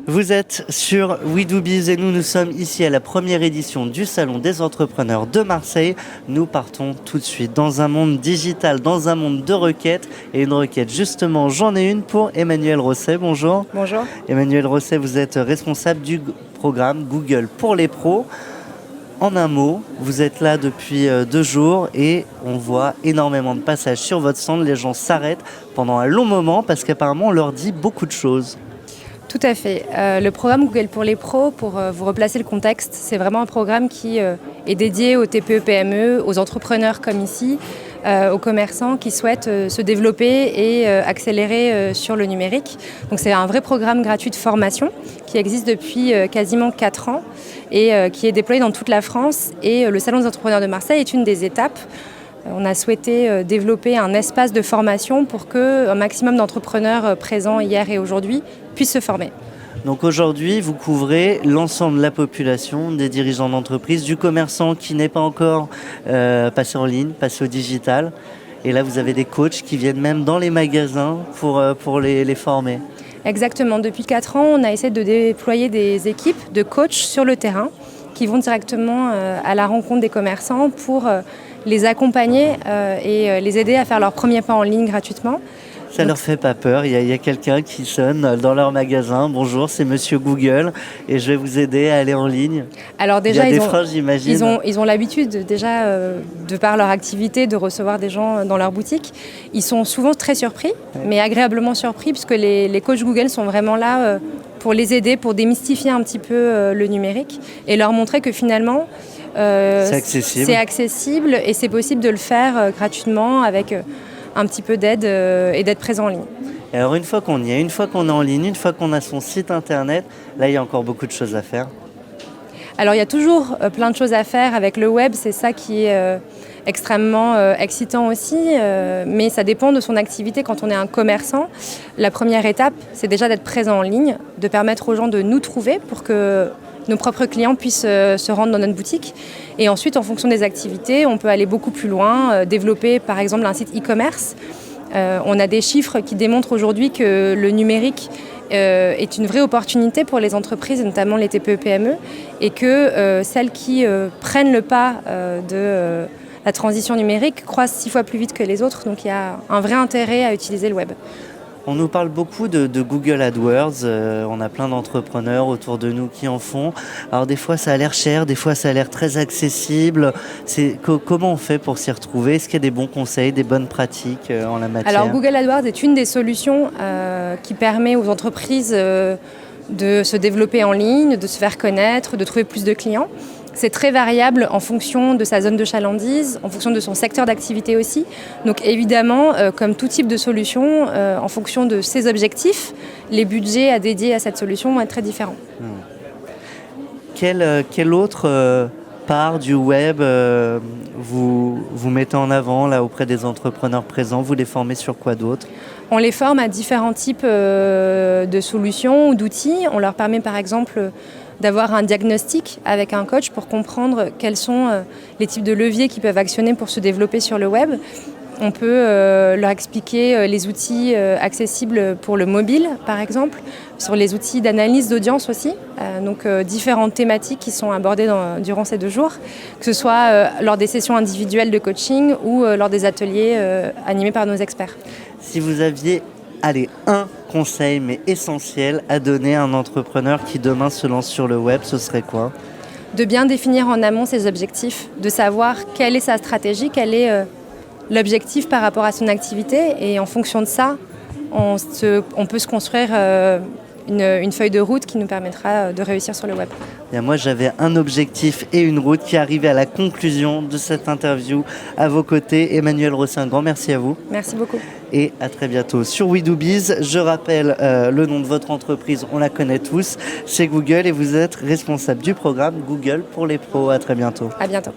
Vous êtes sur WeDoBiz et nous sommes ici à la première édition du Salon des entrepreneurs de Marseille. Nous partons tout de suite dans un monde digital, dans un monde de requêtes. Et une requête, justement, j'en ai une pour Emmanuelle Rosset. Bonjour. Bonjour. Emmanuelle Rosset, vous êtes responsable du programme Google pour les pros. En un mot, vous êtes là depuis 2 jours et on voit énormément de passages sur votre stand. Les gens s'arrêtent pendant un long moment parce qu'apparemment on leur dit beaucoup de choses. Tout à fait. Le programme Google pour les pros, pour vous replacer le contexte, c'est vraiment un programme qui est dédié aux TPE-PME, aux entrepreneurs comme ici, aux commerçants qui souhaitent se développer et accélérer sur le numérique. Donc c'est un vrai programme gratuit de formation qui existe depuis quasiment 4 ans et qui est déployé dans toute la France. Et le Salon des entrepreneurs de Marseille est une des étapes. On a souhaité développer un espace de formation pour qu'un maximum d'entrepreneurs présents hier et aujourd'hui puissent se former. Donc aujourd'hui, vous couvrez l'ensemble de la population, des dirigeants d'entreprise, du commerçant qui n'est pas encore passé en ligne, passé au digital. Et là, vous avez des coachs qui viennent même dans les magasins pour les former. Exactement. Depuis 4 ans, on a essayé de déployer des équipes de coachs sur le terrain qui vont directement à la rencontre des commerçants pour les accompagner et les aider à faire leur premier pas en ligne gratuitement. Ça ne leur fait pas peur, il y a quelqu'un qui sonne dans leur magasin. Bonjour, c'est Monsieur Google et je vais vous aider à aller en ligne. Alors déjà, ils ont l'habitude déjà, de par leur activité, de recevoir des gens dans leur boutique. Ils sont souvent très surpris, mais agréablement surpris, puisque les coachs Google sont vraiment là pour les aider, pour démystifier un petit peu le numérique et leur montrer que finalement, c'est accessible et c'est possible de le faire gratuitement avec un petit peu d'aide et d'être présent en ligne. Et alors une fois qu'on y est, une fois qu'on est en ligne, une fois qu'on a son site internet, là il y a encore beaucoup de choses à faire. Alors il y a toujours plein de choses à faire avec le web, c'est ça qui est extrêmement excitant aussi, mais ça dépend de son activité. Quand on est un commerçant, la première étape, c'est déjà d'être présent en ligne, de permettre aux gens de nous trouver pour que nos propres clients puissent se rendre dans notre boutique. Et ensuite, en fonction des activités, on peut aller beaucoup plus loin, développer par exemple un site e-commerce. On a des chiffres qui démontrent aujourd'hui que le numérique est une vraie opportunité pour les entreprises, notamment les TPE-PME, et que celles qui prennent le pas de la transition numérique croissent 6 fois plus vite que les autres. Donc il y a un vrai intérêt à utiliser le web. On nous parle beaucoup de Google AdWords, on a plein d'entrepreneurs autour de nous qui en font. Alors des fois ça a l'air cher, des fois ça a l'air très accessible. Comment on fait pour s'y retrouver? Est-ce qu'il y a des bons conseils, des bonnes pratiques en la matière? Alors Google AdWords est une des solutions qui permet aux entreprises de se développer en ligne, de se faire connaître, de trouver plus de clients. C'est très variable en fonction de sa zone de chalandise, en fonction de son secteur d'activité aussi. Donc évidemment, comme tout type de solution, en fonction de ses objectifs, les budgets à dédier à cette solution vont être très différents. Quelle autre part du web vous mettez en avant là, auprès des entrepreneurs présents? Vous les formez sur quoi d'autre? On les forme à différents types de solutions ou d'outils. On leur permet par exemple d'avoir un diagnostic avec un coach pour comprendre quels sont les types de leviers qu'ils peuvent actionner pour se développer sur le web. On peut leur expliquer les outils accessibles pour le mobile, par exemple, sur les outils d'analyse d'audience aussi. Donc différentes thématiques qui sont abordées durant ces 2 jours, que ce soit lors des sessions individuelles de coaching ou lors des ateliers animés par nos experts. Si vous aviez un conseil, mais essentiel, à donner à un entrepreneur qui demain se lance sur le web, ce serait quoi? De bien définir en amont ses objectifs, de savoir quelle est sa stratégie, quel est l'objectif par rapport à son activité. Et en fonction de ça, on peut se construire une feuille de route qui nous permettra de réussir sur le web. Bien, moi, j'avais un objectif et une route qui arrivait à la conclusion de cette interview. À vos côtés, Emmanuelle Rosset, un grand merci à vous. Merci beaucoup. Et à très bientôt sur WeDoBiz. Je rappelle le nom de votre entreprise, on la connaît tous, c'est Google et vous êtes responsable du programme Google pour les pros. À très bientôt. À bientôt.